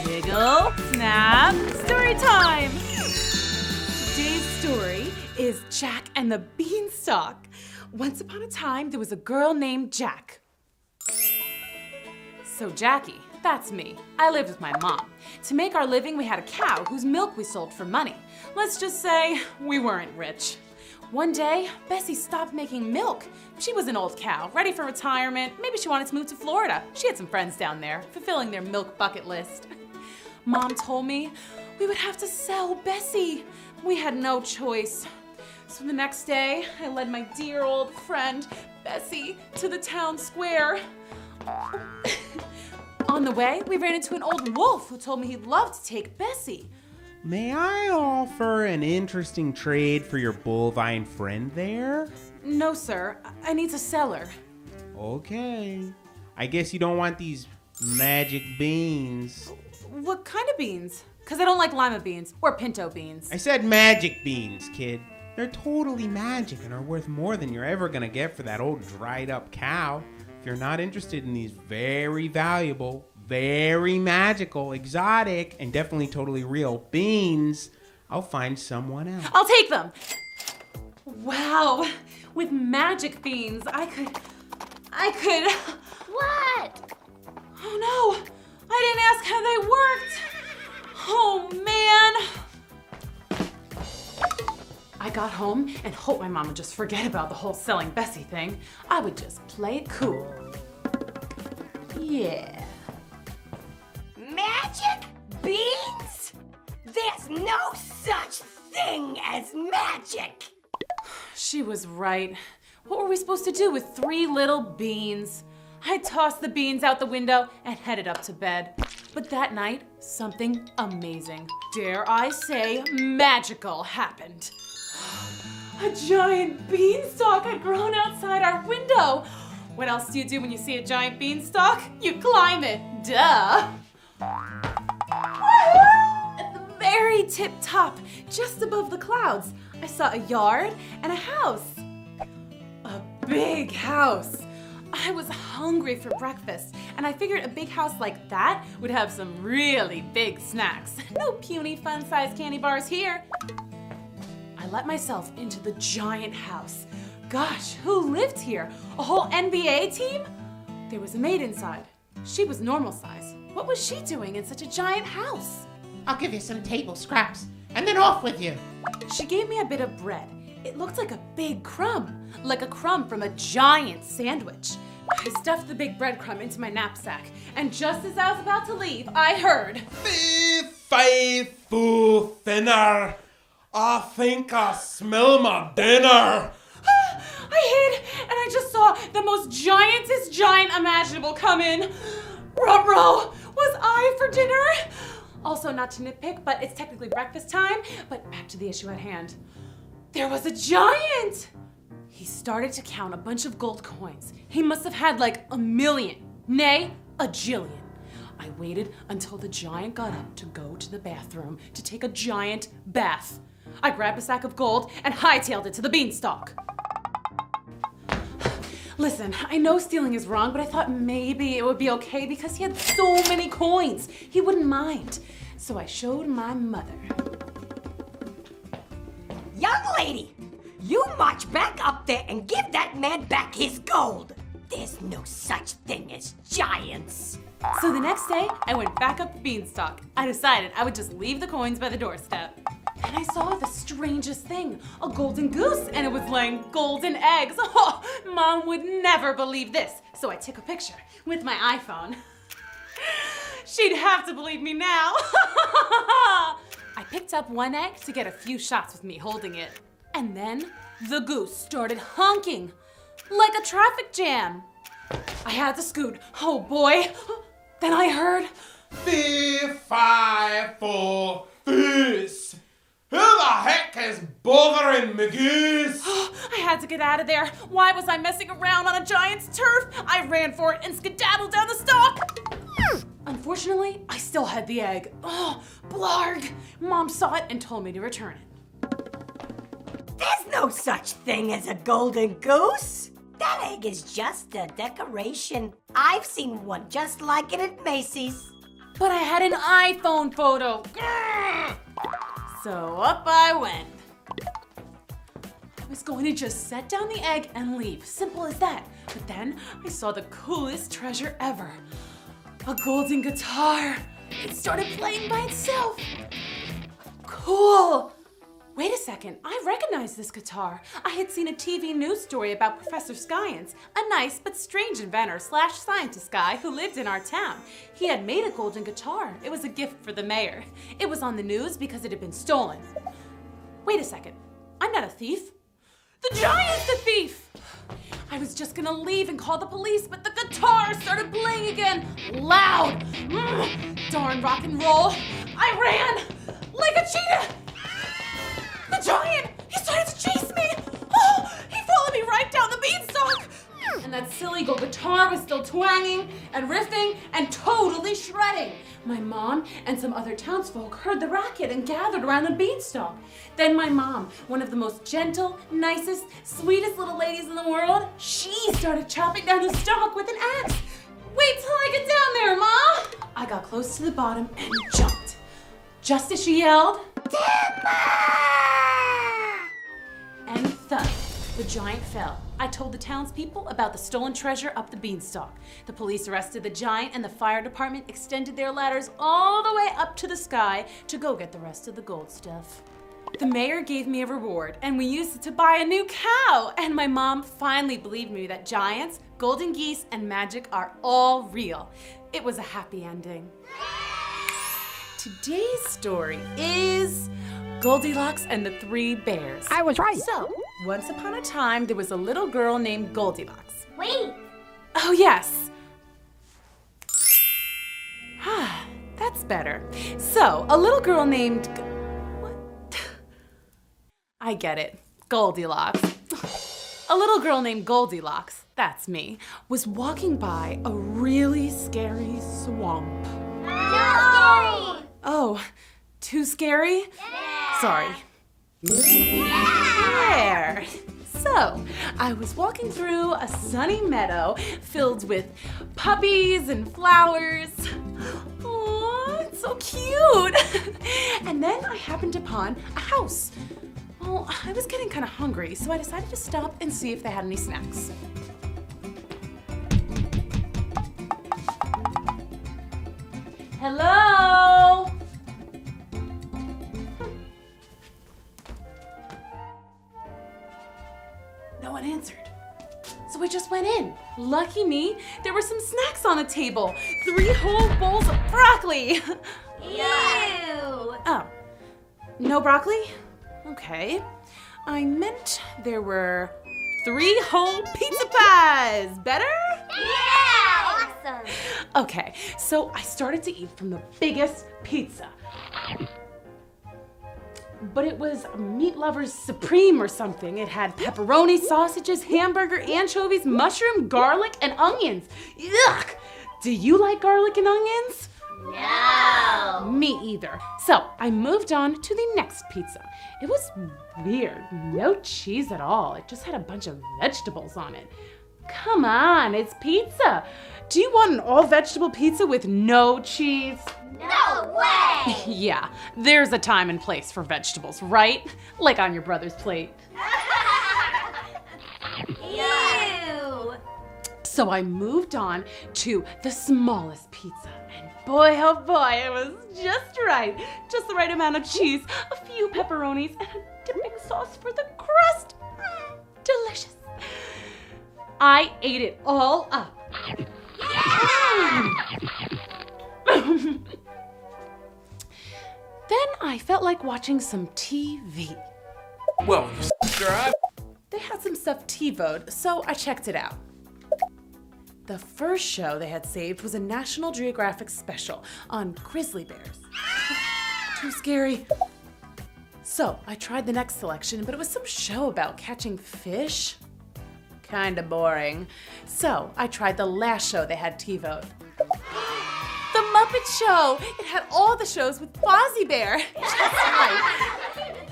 Jiggle, snap, story time! Today's story is Jack and the Bean Stalk. Once upon a time, there was a girl named Jack. So Jacky, that's me. I lived with my mom. To make our living, we had a cow whose milk we sold for money. Let's just say we weren't rich. One day, Bessie stopped making milk. She was an old cow, ready for retirement. Maybe she wanted to move to Florida. She had some friends down there, fulfilling their milk bucket list. Mom told me we would have to sell Bessie. We had no choice. So the next day, I led my dear old friend, Bessie, to the town square. On the way, we ran into an old wolf who told me he'd love to take Bessie. May I offer an interesting trade for your bovine friend there? No, sir. I need to sell her. Okay. I guess you don't want these magic beans. What kind of beans? Because I don't like lima beans or pinto beans. I said magic beans, kid. They're totally magic and are worth more than you're ever gonna get for that old dried up cow. If you're not interested in these very valuable, very magical, exotic, and definitely totally real beans, I'll find someone else. I'll take them. Wow, with magic beans, I could. What? Oh no, I didn't ask how they worked. Oh man. I got home and hoped my mom would just forget about the whole selling Bessie thing. I would just play it cool. Yeah. Magic beans? There's no such thing as magic. She was right. What were we supposed to do with 3 little beans? I tossed the beans out the window and headed up to bed. But that night, something amazing, dare I say, magical happened. A giant beanstalk had grown outside our window. What else do you do when you see a giant beanstalk? You climb it, duh. At the very tip top, just above the clouds, I saw a yard and a house. A big house. I was hungry for breakfast, and I figured a big house like that would have some really big snacks. No puny fun-sized candy bars here. I let myself into the giant house. Gosh, who lived here? A whole NBA team? There was a maid inside. She was normal size. What was she doing in such a giant house? I'll give you some table scraps, and then off with you. She gave me a bit of bread. It looked like a big crumb, like a crumb from a giant sandwich. I stuffed the big breadcrumb into my knapsack, and just as I was about to leave, I heard, Fee, fi, foo, thinner. I think I smell my dinner. I hid, and I just saw the most giantest giant imaginable come in. Ruh-roh, was I for dinner? Also, not to nitpick, but it's technically breakfast time. But back to the issue at hand. There was a giant! He started to count a bunch of gold coins. He must have had like 1,000,000, nay, a jillion. I waited until the giant got up to go to the bathroom to take a giant bath. I grabbed a sack of gold and hightailed it to the beanstalk. Listen, I know stealing is wrong, but I thought maybe it would be okay because he had so many coins. He wouldn't mind. So I showed my mother. Young lady, you march back up there and give that man back his gold. There's no such thing as giants. So the next day, I went back up the beanstalk. I decided I would just leave the coins by the doorstep. And I saw the strangest thing, a golden goose, and it was laying golden eggs. Oh, Mom would never believe this. So I took a picture with my iPhone. She'd have to believe me now. I picked up one egg to get a few shots with me holding it. And then the goose started honking like a traffic jam. I had to scoot. Oh boy. Then I heard, Fee, fi, foo, fees. Who the heck is bothering me goose? I had to get out of there. Why was I messing around on a giant's turf? I ran for it and skedaddled down the stalk. Unfortunately, I still had the egg. Oh, blarg. Mom saw it and told me to return it. There's no such thing as a golden goose. That egg is just a decoration. I've seen one just like it at Macy's. but I had an iPhone photo. So up I went. I was going to just set down the egg and leave. Simple as that. But then I saw the coolest treasure ever. A golden guitar. It started playing by itself. Cool. Wait a second, I recognize this guitar. I had seen a TV news story about Professor Science, a nice but strange inventor / scientist guy who lived in our town. He had made a golden guitar. It was a gift for the mayor. It was on the news because it had been stolen. Wait a second, I'm not a thief. The giant's the thief! I was just gonna leave and call the police, but the guitar started playing again, loud. Darn rock and roll. I ran like a cheetah. The giant, he started to chase me. Oh, he followed me right down the beanstalk. And that silly gold guitar was still twanging and riffing and totally shredding. My mom and some other townsfolk heard the racket and gathered around the beanstalk. Then my mom, one of the most gentle, nicest, sweetest little ladies in the world, she started chopping down the stalk with an axe. Wait till I get down there, Ma! I got close to the bottom and jumped. Just as she yelled, and thud, the giant fell. I told the townspeople about the stolen treasure up the beanstalk. The police arrested the giant and the fire department extended their ladders all the way up to the sky to go get the rest of the gold stuff. The mayor gave me a reward and we used it to buy a new cow. And my mom finally believed me that giants, golden geese, and magic are all real. It was a happy ending. Today's story is Goldilocks and the Three Bears. I was right. So, once upon a time, there was a little girl named Goldilocks. Wait, Oh, yes. That's better. So, a little girl named... What? I get it. Goldilocks. A little girl named Goldilocks, that's me, was walking by a really scary swamp. no! Oh, too scary? Yeah! Sorry. There. So, I was walking through a sunny meadow filled with puppies and flowers. Oh, it's so cute. And then I happened upon a house. Well, I was getting kind of hungry, so I decided to stop and see if they had any snacks. Hello? No one answered. So I just went in. Lucky me, there were some snacks on the table. 3 whole bowls of broccoli. Ew! Oh, no broccoli? Okay. I meant there were 3 whole pizza pies. Better? Yeah! Awesome! Okay, so I started to eat from the biggest pizza. But it was Meat Lovers Supreme or something. It had pepperoni, sausages, hamburger, anchovies, mushroom, garlic, and onions. Yuck! Do you like garlic and onions? No! Me either. So I moved on to the next pizza. It was weird. No cheese at all. It just had a bunch of vegetables on it. Come on, it's pizza. Do you want an all-vegetable pizza with no cheese? No way! Yeah, there's a time and place for vegetables, right? Like on your brother's plate. Ew! So I moved on to the smallest pizza. And boy, oh boy, it was just right. Just the right amount of cheese, a few pepperonis, and a dipping sauce for the crust. Delicious. I ate it all up. Then I felt like watching some TV. Well, you subscribe. They had some stuff TiVo'd, so I checked it out. The first show they had saved was a National Geographic special on grizzly bears. Too scary. So I tried the next selection, but it was some show about catching fish. Kinda boring. So I tried the last show they had TiVo'd. The Muppet Show! It had all the shows with Fozzie Bear. Just right.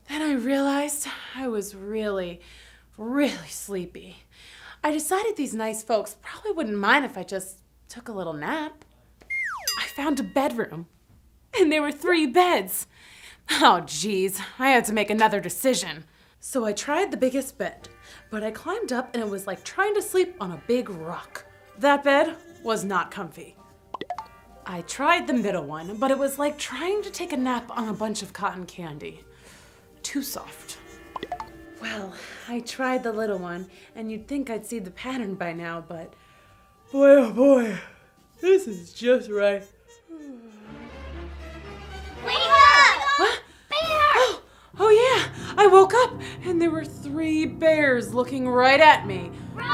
Then I realized I was really sleepy. I decided these nice folks probably wouldn't mind if I just took a little nap, I found a bedroom, and there were 3 beds. Oh, geez, I had to make another decision. So I tried the biggest bed, but I climbed up and it was like trying to sleep on a big rock. That bed was not comfy. I tried the middle one, but it was like trying to take a nap on a bunch of cotton candy. Too soft. Well, I tried the little one, and you'd think I'd see the pattern by now, but boy, oh boy, this is just right. Wake up! Huh? Bear! Oh yeah, I woke up and there were 3 bears looking right at me. Run!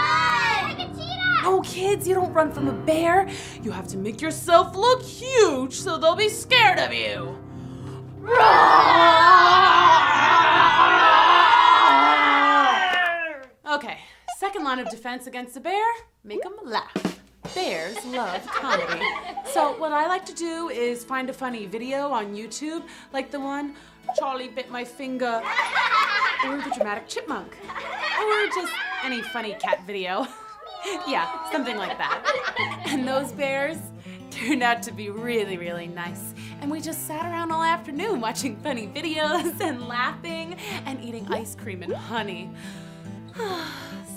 Like a cheetah! No, kids, you don't run from a bear. You have to make yourself look huge so they'll be scared of you. Okay, second line of defense against a bear, make them laugh. Bears love comedy. So what I like to do is find a funny video on YouTube, like the one, Charlie bit my finger, or the dramatic chipmunk, or just any funny cat video. Yeah, something like that. And those bears turned out to be really, really nice. And we just sat around all afternoon watching funny videos and laughing and eating ice cream and honey.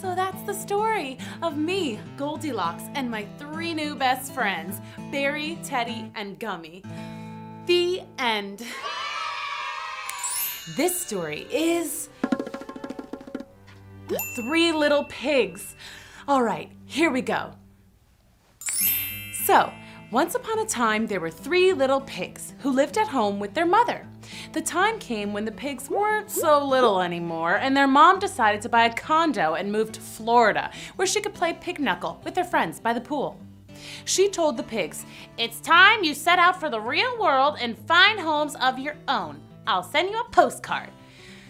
So that's the story of me, Goldilocks, and my 3 new best friends, Berry, Teddy, and Gummy. The end. This story is The 3 Little Pigs. All right, here we go. So, once upon a time, there were 3 little pigs who lived at home with their mother. The time came when the pigs weren't so little anymore, and their mom decided to buy a condo and move to Florida, where she could play pig knuckle with her friends by the pool. She told the pigs, "It's time you set out for the real world and find homes of your own. I'll send you a postcard."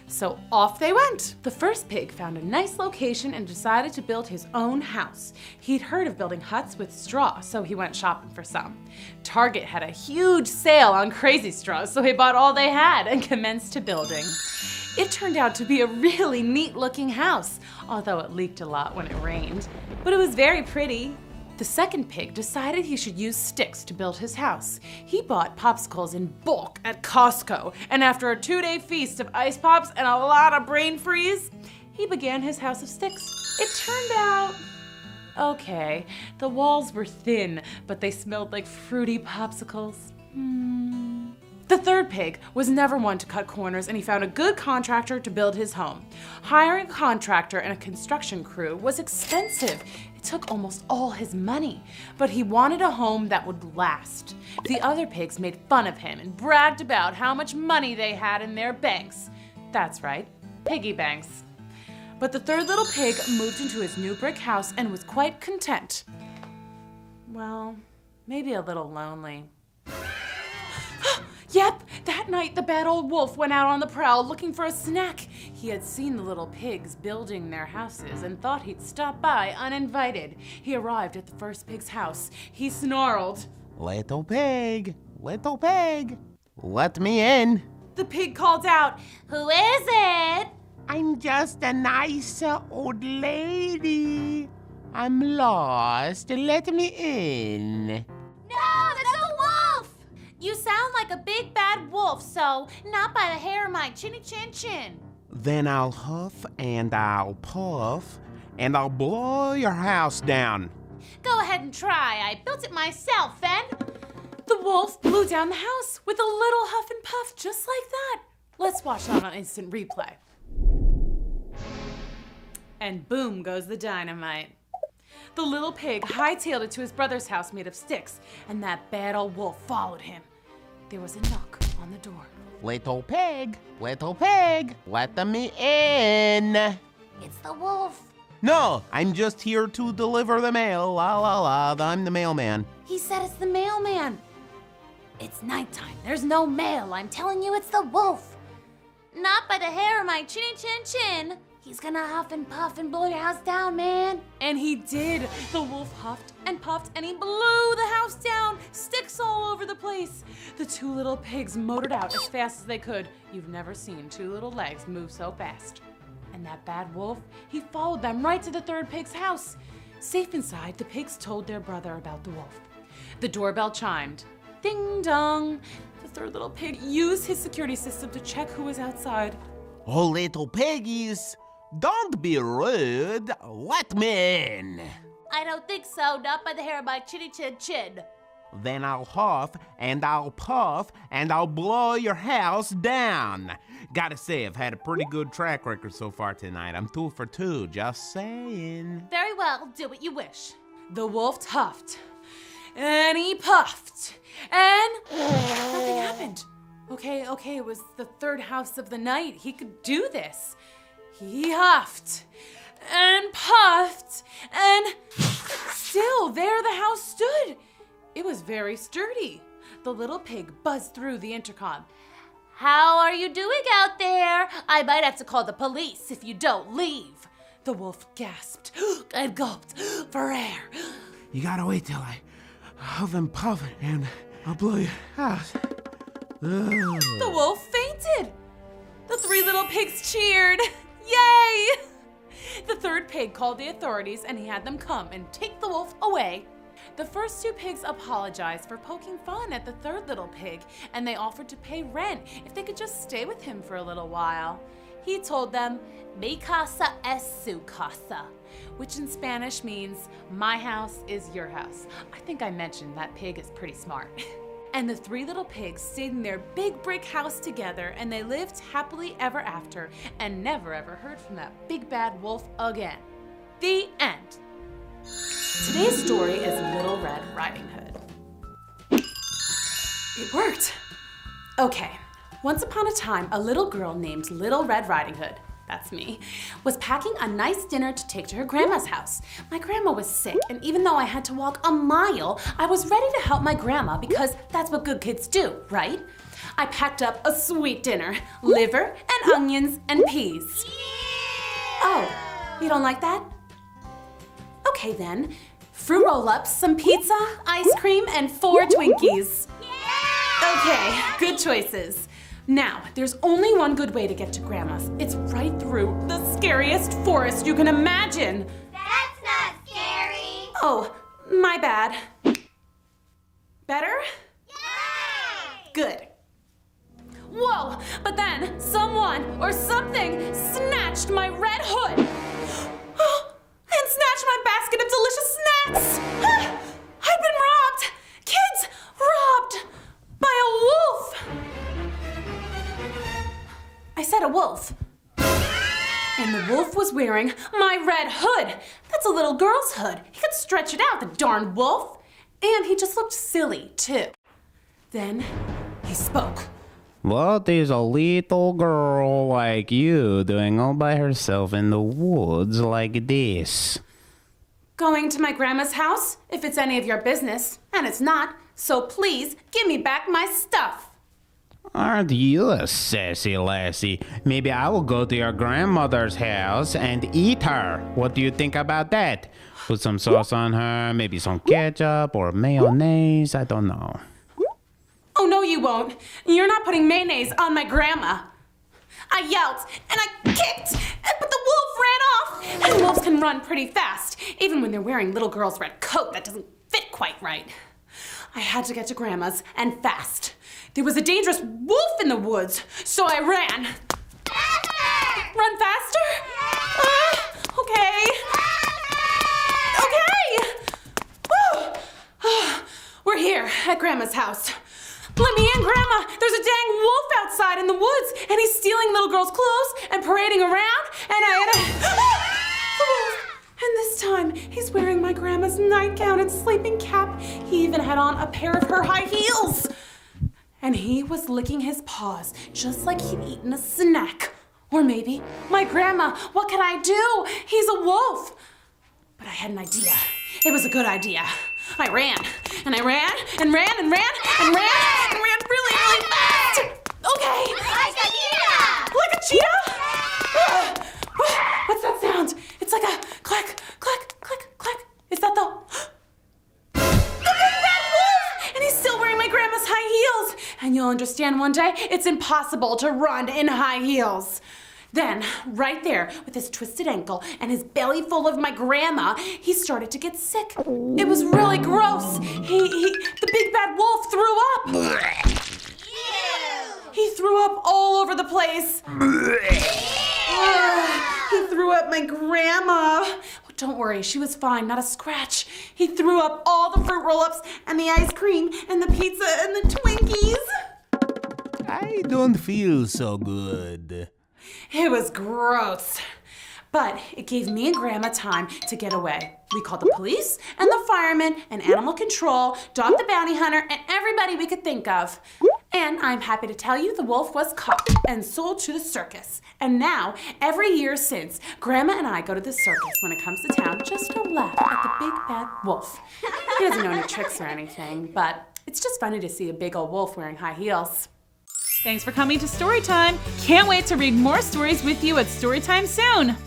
So off they went. The first pig found a nice location and decided to build his own house. He'd heard of building huts with straw, so he went shopping for some. Target had a huge sale on crazy straws, so he bought all they had and commenced to building. It turned out to be a really neat looking house, although it leaked a lot when it rained. But it was very pretty. The second pig decided he should use sticks to build his house. He bought popsicles in bulk at Costco, and after a 2-day feast of ice pops and a lot of brain freeze, he began his house of sticks. It turned out okay. The walls were thin, but they smelled like fruity popsicles. The third pig was never one to cut corners, and he found a good contractor to build his home. Hiring a contractor and a construction crew was expensive. It took almost all his money, but he wanted a home that would last. The other pigs made fun of him and bragged about how much money they had in their banks. That's right, piggy banks. But the third little pig moved into his new brick house and was quite content. Well, maybe a little lonely. Yep, that night the bad old wolf went out on the prowl looking for a snack. He had seen the little pigs building their houses and thought he'd stop by uninvited. He arrived at the first pig's house. He snarled, Little pig, let me in. The pig called out, Who is it? I'm just a nice old lady. I'm lost. Let me in. No, that's a wolf! You sound like a big bad wolf, so not by the hair of my chinny chin chin. Then I'll huff and I'll puff and I'll blow your house down. Go ahead and try. I built it myself, then. The wolf blew down the house with a little huff and puff just like that. Let's watch that on instant replay. And boom goes the dynamite. The little pig hightailed it to his brother's house made of sticks, and that bad old wolf followed him. There was a knock on the door. Little pig, let me in. It's the wolf. No, I'm just here to deliver the mail. La la la, I'm the mailman. He said it's the mailman. It's nighttime. There's no mail. I'm telling you, it's the wolf. Not by the hair of my chinny chin chin. He's gonna huff and puff and blow your house down, man. And he did. The wolf huffed and puffed and he blew the house down, sticks all over the place. The 2 little pigs motored out as fast as they could. You've never seen 2 little legs move so fast. And that bad wolf, he followed them right to the third pig's house. Safe inside, the pigs told their brother about the wolf. The doorbell chimed. Ding dong. The third little pig used his security system to check who was outside. Oh, little piggies, don't be rude. Let me in. I don't think so, not by the hair of my chinny chin chin. Then I'll huff and I'll puff and I'll blow your house down. Gotta say, I've had a pretty good track record so far tonight. I'm 2 for 2, just saying. Very well, do what you wish. The wolf huffed, and he puffed, and nothing happened. Okay, it was the third house of the night. He could do this. He huffed, and puffed, and still there the house stood. It was very sturdy. The little pig buzzed through the intercom. How are you doing out there? I might have to call the police if you don't leave. The wolf gasped and gulped for air. You gotta wait till I huff and puff and I'll blow your house. The wolf fainted. The 3 little pigs cheered. Yay! The third pig called the authorities and he had them come and take the wolf away. The first 2 pigs apologized for poking fun at the third little pig, and they offered to pay rent if they could just stay with him for a little while. He told them, Mi casa es su casa, which in Spanish means, my house is your house. I think I mentioned that pig is pretty smart. And the 3 little pigs stayed in their big brick house together, and they lived happily ever after, and never ever heard from that big bad wolf again. The end. Today's story is Little Red Riding Hood. It worked. Okay, once upon a time, a little girl named Little Red Riding Hood, that's me, was packing a nice dinner to take to her grandma's house. My grandma was sick, and even though I had to walk a mile, I was ready to help my grandma because that's what good kids do, right? I packed up a sweet dinner, liver and onions and peas. Oh, you don't like that? Okay then, fruit roll-ups, some pizza, ice cream, and 4 Twinkies. Okay, good choices. Now, there's only one good way to get to Grandma's. It's right through the scariest forest you can imagine. That's not scary. Oh, my bad. Better? Yay! Good. Whoa, but then someone or something snatched my red hood. And snatched my basket of delicious snacks. I'd been robbed. Kids robbed by a wolf. I said a wolf. And the wolf was wearing my red hood. That's a little girl's hood. He could stretch it out, the darn wolf. And he just looked silly, too. Then he spoke. What is a little girl like you doing all by herself in the woods like this? Going to my grandma's house, if it's any of your business. And it's not, so please give me back my stuff. Aren't you a sassy lassie? Maybe I will go to your grandmother's house and eat her. What do you think about that? Put some sauce on her, maybe some ketchup or mayonnaise, I don't know. Oh, no, you won't. You're not putting mayonnaise on my grandma. I yelled, and I kicked, but the wolf ran off. And wolves can run pretty fast, even when they're wearing little girl's red coat that doesn't fit quite right. I had to get to Grandma's, and fast. There was a dangerous wolf in the woods, so I ran. Faster! Run faster? Okay. Okay! We're here at Grandma's house. Let me in, Grandma! There's a dang wolf outside in the woods, and he's stealing little girl's clothes and parading around, and I had a... And this time, he's wearing my grandma's nightgown and sleeping cap. He even had on a pair of her high heels. And he was licking his paws, just like he'd eaten a snack. Or maybe, my grandma, what can I do? He's a wolf. But I had an idea. It was a good idea. I ran, and I ran, and ran, and ran, and ran, and ran really, really fast. Okay. Like a cheetah! Like a cheetah? What's that sound? It's like a clack, clack, clack, clack. Is that the big bad wolf? And he's still wearing my grandma's high heels. And you'll understand one day, it's impossible to run in high heels. Then, right there, with his twisted ankle and his belly full of my grandma, he started to get sick. It was really gross. The big bad wolf threw up. He threw up all over the place. He threw up my grandma. Oh, don't worry, she was fine, not a scratch. He threw up all the fruit roll-ups and the ice cream and the pizza and the Twinkies. I don't feel so good. It was gross. But it gave me and Grandma time to get away. We called the police and the firemen and animal control, Dog the bounty hunter, and everybody we could think of. And I'm happy to tell you the wolf was caught and sold to the circus. And now, every year since, Grandma and I go to the circus when it comes to town just to laugh at the big bad wolf. He doesn't know any tricks or anything, but it's just funny to see a big old wolf wearing high heels. Thanks for coming to Storytime. Can't wait to read more stories with you at Storytime soon.